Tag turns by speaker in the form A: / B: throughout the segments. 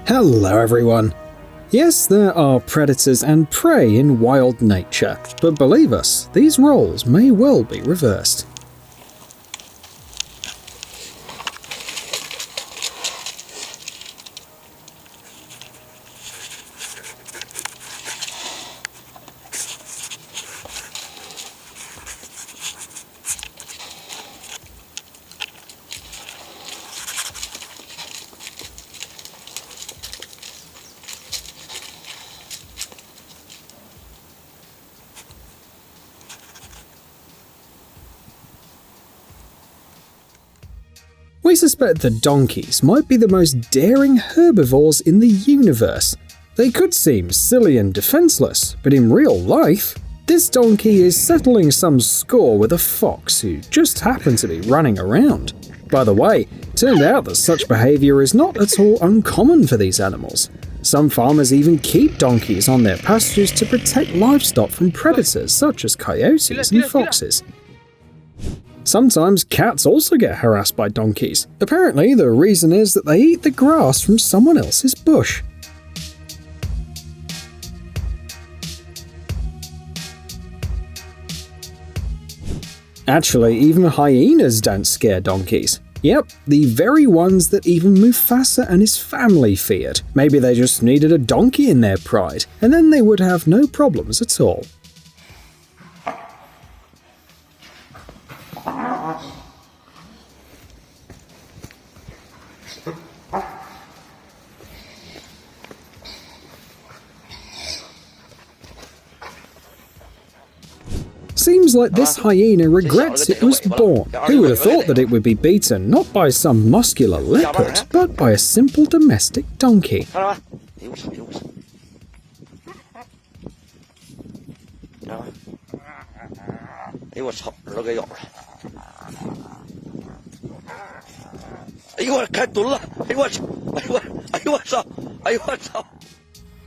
A: Hello everyone! Yes, there are predators and prey in wild nature, but believe us, these roles may well be reversed. We suspect that donkeys might be the most daring herbivores in the universe. They could seem silly and defenseless, but in real life, this donkey is settling some score with a fox who just happened to be running around. By the way, it turned out that such behavior is not at all uncommon for these animals. Some farmers even keep donkeys on their pastures to protect livestock from predators such as coyotes and foxes. Sometimes cats also get harassed by donkeys. Apparently, the reason is that they eat the grass from someone else's bush. Actually, even hyenas don't scare donkeys. Yep, the very ones that even Mufasa and his family feared. Maybe they just needed a donkey in their pride, and then they would have no problems at all. Seems like this hyena regrets it was born. Who would have thought that it would be beaten not by some muscular leopard, but by a simple domestic donkey?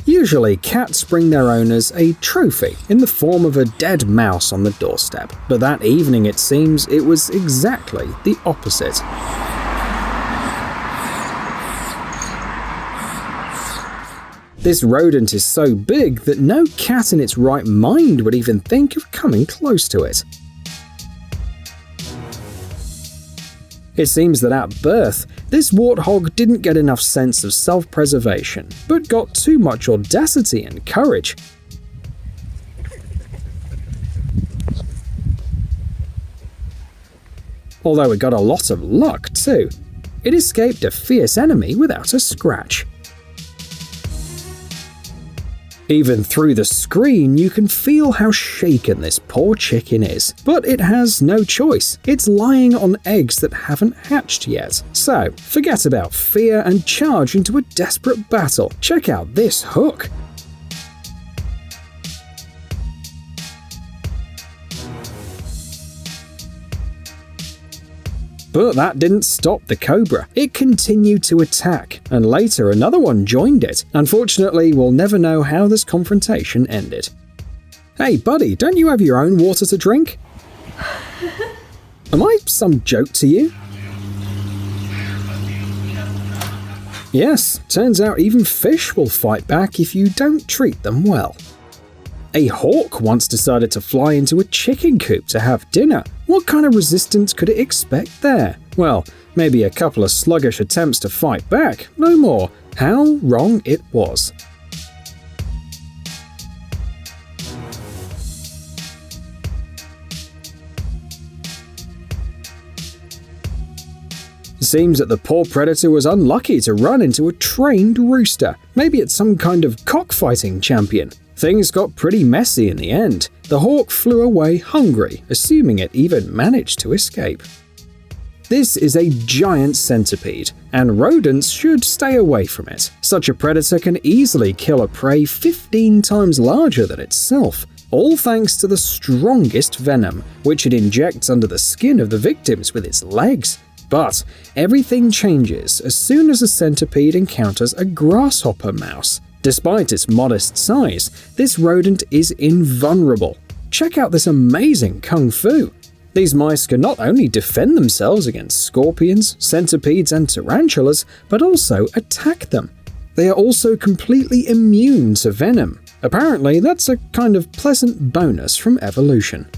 A: Usually, cats bring their owners a trophy in the form of a dead mouse on the doorstep, but that evening it seems it was exactly the opposite. This rodent is so big that no cat in its right mind would even think of coming close to it. It seems that at birth, this warthog didn't get enough sense of self-preservation, but got too much audacity and courage. Although it got a lot of luck too. It escaped a fierce enemy without a scratch. Even through the screen, you can feel how shaken this poor chicken is. But it has no choice. It's lying on eggs that haven't hatched yet. So, forget about fear and charge into a desperate battle. Check out this hook. But that didn't stop the cobra. It continued to attack, and later another one joined it. Unfortunately, we'll never know how this confrontation ended. Hey buddy, don't you have your own water to drink? Am I some joke to you? Yes, turns out even fish will fight back if you don't treat them well. A hawk once decided to fly into a chicken coop to have dinner. What kind of resistance could it expect there? Well, maybe a couple of sluggish attempts to fight back, no more. How wrong it was. Seems that the poor predator was unlucky to run into a trained rooster. Maybe it's some kind of cockfighting champion. Things got pretty messy in the end. The hawk flew away hungry, assuming it even managed to escape. This is a giant centipede, and rodents should stay away from it. Such a predator can easily kill a prey 15 times larger than itself, all thanks to the strongest venom, which it injects under the skin of the victims with its legs. But everything changes as soon as a centipede encounters a grasshopper mouse. Despite its modest size, this rodent is invulnerable. Check out this amazing kung fu. These mice can not only defend themselves against scorpions, centipedes, and tarantulas, but also attack them. They are also completely immune to venom. Apparently, that's a kind of pleasant bonus from evolution.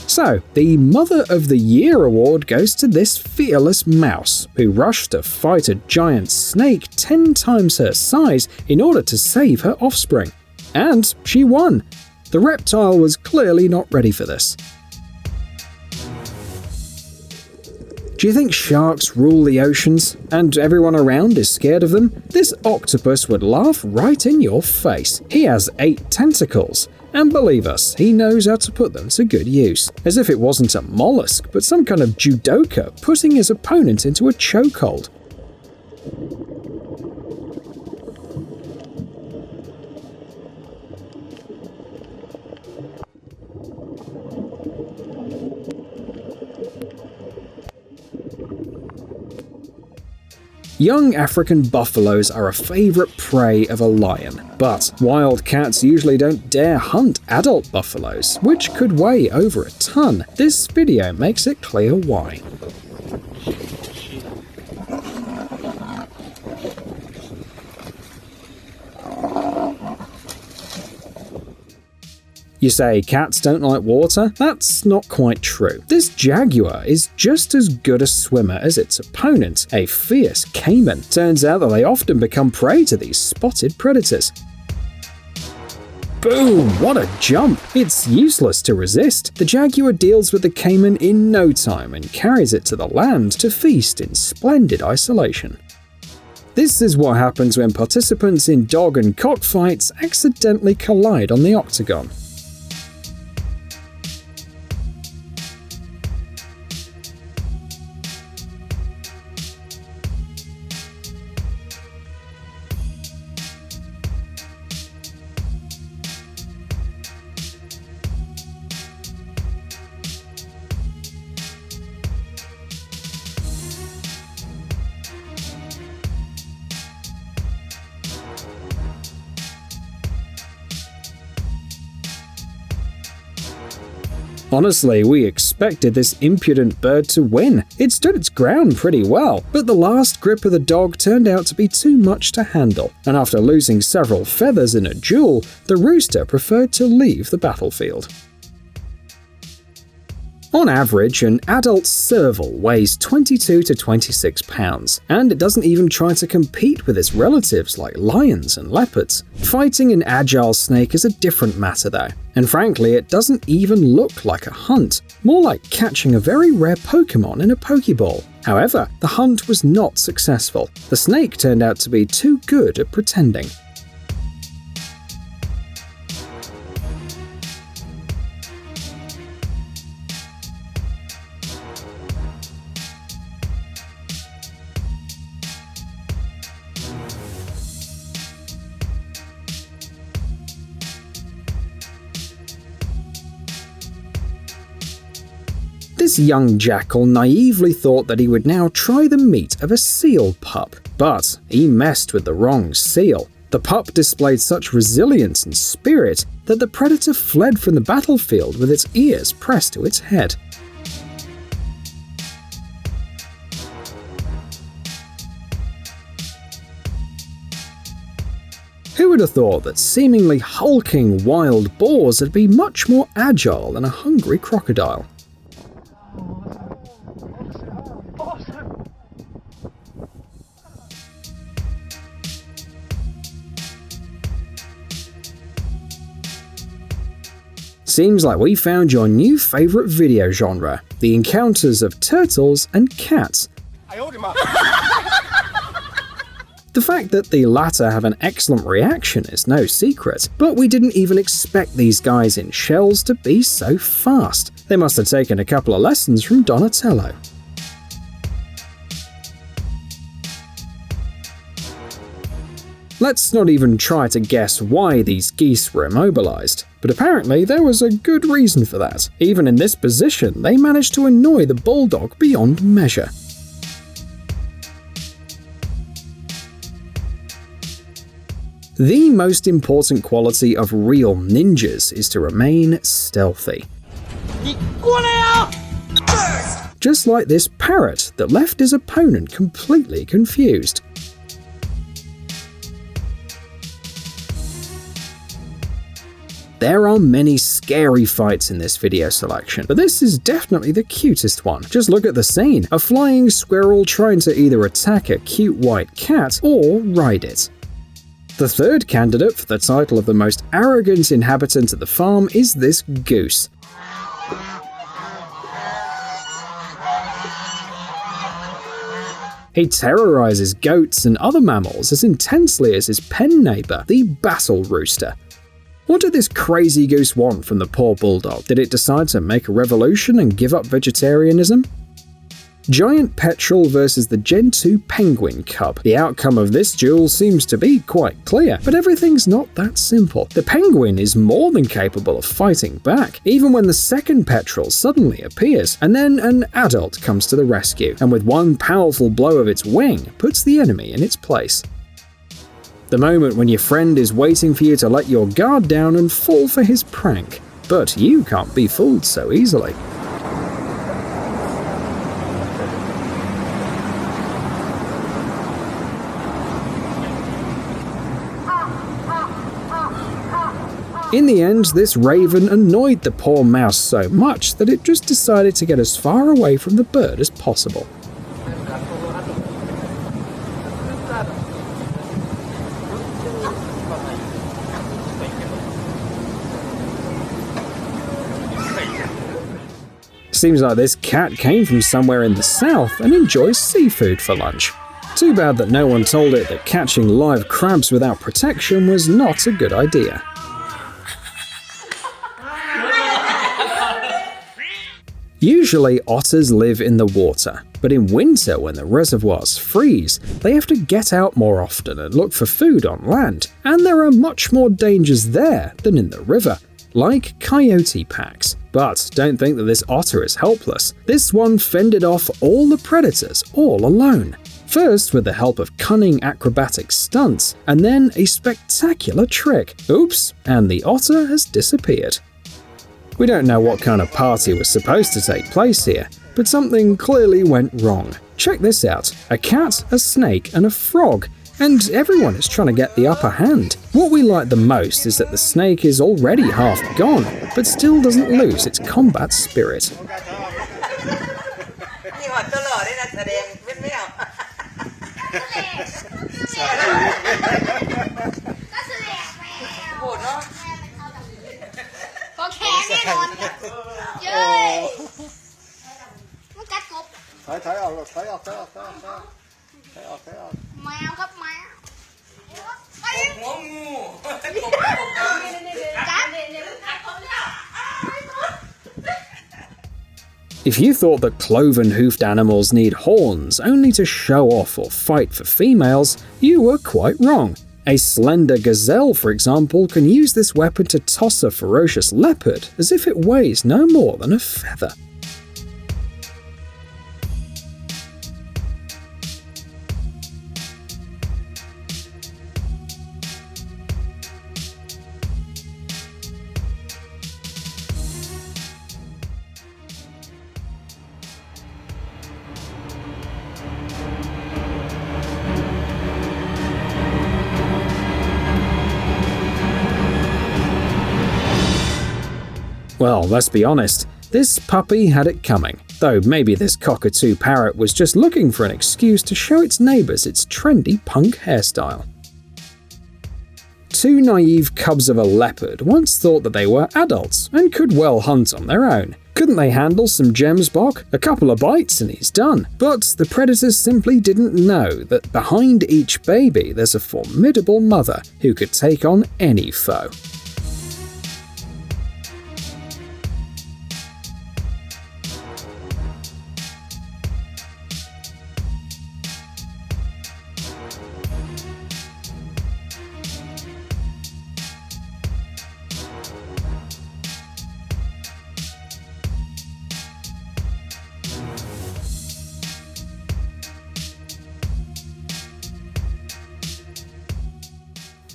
A: So, the Mother of the Year award goes to this fearless mouse, who rushed to fight a giant snake 10 times her size in order to save her offspring. And she won! The reptile was clearly not ready for this. Do you think sharks rule the oceans, and everyone around is scared of them? This octopus would laugh right in your face. He has 8 tentacles. And believe us, he knows how to put them to good use. As if it wasn't a mollusk, but some kind of judoka putting his opponent into a chokehold. Young African buffaloes are a favorite prey of a lion, but wild cats usually don't dare hunt adult buffaloes, which could weigh over a ton. This video makes it clear why. You say cats don't like water? That's not quite true. This jaguar is just as good a swimmer as its opponent, a fierce caiman. Turns out that they often become prey to these spotted predators. Boom! What a jump! It's useless to resist. The jaguar deals with the caiman in no time and carries it to the land to feast in splendid isolation. This is what happens when participants in dog and cockfights accidentally collide on the octagon. Honestly, we expected this impudent bird to win. It stood its ground pretty well, but the last grip of the dog turned out to be too much to handle, and after losing several feathers in a duel, the rooster preferred to leave the battlefield. On average, an adult serval weighs 22 to 26 pounds, and it doesn't even try to compete with its relatives like lions and leopards. Fighting an agile snake is a different matter though, and frankly it doesn't even look like a hunt, more like catching a very rare Pokemon in a Pokeball. However, the hunt was not successful. The snake turned out to be too good at pretending. This young jackal naively thought that he would now try the meat of a seal pup, but he messed with the wrong seal. The pup displayed such resilience and spirit that the predator fled from the battlefield with its ears pressed to its head. Who would have thought that seemingly hulking wild boars would be much more agile than a hungry crocodile? Seems like we found your new favorite video genre, the encounters of turtles and cats. The fact that the latter have an excellent reaction is no secret, but we didn't even expect these guys in shells to be so fast. They must have taken a couple of lessons from Donatello. Let's not even try to guess why these geese were immobilized, but apparently there was a good reason for that. Even in this position, they managed to annoy the bulldog beyond measure. The most important quality of real ninjas is to remain stealthy. just like this parrot that left his opponent completely confused. There are many scary fights in this video selection, but this is definitely the cutest one. Just look at the scene: a flying squirrel trying to either attack a cute white cat or ride it. The third candidate for the title of the most arrogant inhabitant of the farm is this goose. He terrorizes goats and other mammals as intensely as his pen neighbor, the battle rooster. What did this crazy goose want from the poor bulldog? Did it decide to make a revolution and give up vegetarianism? Giant petrel versus the Gen 2 penguin cub. The outcome of this duel seems to be quite clear, but everything's not that simple. The penguin is more than capable of fighting back, even when the second petrel suddenly appears, and then an adult comes to the rescue, and with one powerful blow of its wing, puts the enemy in its place. The moment when your friend is waiting for you to let your guard down and fall for his prank. But you can't be fooled so easily. In the end, this raven annoyed the poor mouse so much that it just decided to get as far away from the bird as possible. Seems like this cat came from somewhere in the south and enjoys seafood for lunch. Too bad that no one told it that catching live crabs without protection was not a good idea. Usually, otters live in the water, but in winter when the reservoirs freeze, they have to get out more often and look for food on land, and there are much more dangers there than in the river, like coyote packs. But don't think that this otter is helpless. This one fended off all the predators all alone. First with the help of cunning acrobatic stunts, and then a spectacular trick. Oops, and the otter has disappeared. We don't know what kind of party was supposed to take place here, but something clearly went wrong. Check this out: a cat, a snake, and a frog. And everyone is trying to get the upper hand. What we like the most is that the snake is already half gone, but still doesn't lose its combat spirit. If you thought that cloven-hoofed animals need horns only to show off or fight for females, you were quite wrong. A slender gazelle, for example, can use this weapon to toss a ferocious leopard as if it weighs no more than a feather. Well, let's be honest, this puppy had it coming, though maybe this cockatoo parrot was just looking for an excuse to show its neighbours its trendy punk hairstyle. Two naive cubs of a leopard once thought that they were adults and could well hunt on their own. Couldn't they handle some gemsbok? A couple of bites and he's done. But the predators simply didn't know that behind each baby there's a formidable mother who could take on any foe.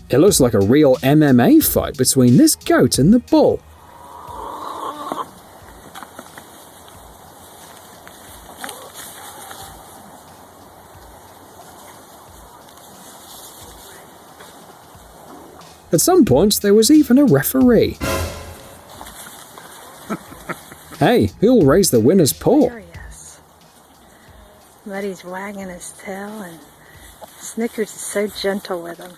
A: It looks like a real MMA fight between this goat and the bull. At some point, there was even a referee. Hey, who'll raise the winner's paw?
B: Curious. Buddy's wagging his tail, and Snickers is so gentle with him.